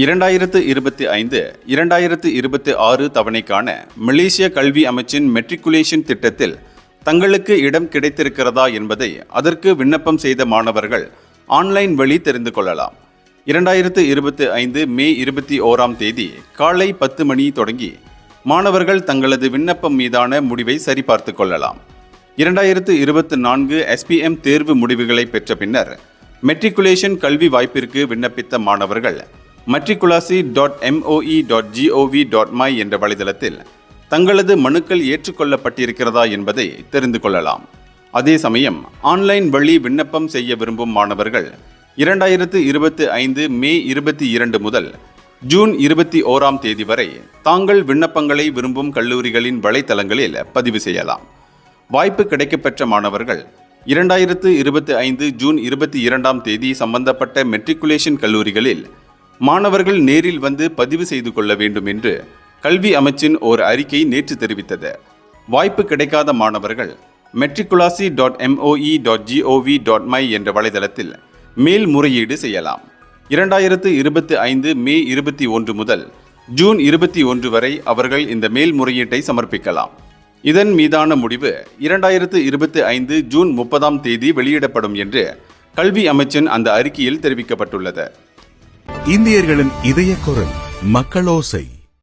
2025 2026 தவணைக்கான மலேசிய கல்வி அமைச்சின் மெட்ரிகுலேஷன் திட்டத்தில் தங்களுக்கு இடம் கிடைத்திருக்கிறதா என்பதை அதற்கு விண்ணப்பம் செய்த மாணவர்கள் ஆன்லைன் வழி தெரிந்து கொள்ளலாம். 2025 மே 21ஆம் தேதி காலை 10 மணி தொடங்கி மாணவர்கள் தங்களது விண்ணப்பம் மீதான முடிவை சரிபார்த்து கொள்ளலாம். 2024 SPM தேர்வு முடிவுகளை பெற்ற பின்னர் மெட்ரிகுலேஷன் கல்வி வாய்ப்பிற்கு விண்ணப்பித்த மாணவர்கள் matriculasi.moe.gov.my என்ற வலைதளத்தில் தங்களது மனுக்கள் ஏற்றுக்கொள்ளப்பட்டிருக்கிறதா என்பதை தெரிந்து கொள்ளலாம். அதே சமயம் ஆன்லைன் வழி விண்ணப்பம் செய்ய விரும்பும் மாணவர்கள் 2025 மே 22 முதல் ஜூன் 21ஆம் தேதி வரை தாங்கள் விண்ணப்பங்களை விரும்பும் கல்லூரிகளின் வலைத்தளங்களில் பதிவு செய்யலாம். வாய்ப்பு கிடைக்கப்பெற்ற மாணவர்கள் 2025 ஜூன் 22ஆம் தேதி சம்பந்தப்பட்ட மெட்ரிகுலேஷன் கல்லூரிகளில் மாணவர்கள் நேரில் வந்து பதிவு செய்து கொள்ள வேண்டும் என்று கல்வி அமைச்சின் ஓர் அறிக்கை நேற்று தெரிவித்தது. வாய்ப்பு கிடைக்காத மாணவர்கள் matriculasi.moe.gov.my என்ற வலைதளத்தில் மேல்முறையீடு செய்யலாம். 2025 மே 21 முதல் ஜூன் 21 வரை அவர்கள் இந்த மேல்முறையீட்டை சமர்ப்பிக்கலாம். இதன் மீதான முடிவு 2025 ஜூன் 30ஆம் தேதி வெளியிடப்படும் என்று கல்வி அமைச்சின் அந்த அறிக்கையில் தெரிவிக்கப்பட்டுள்ளது. இந்தியர்களின் இதய குரல் மக்களோசை.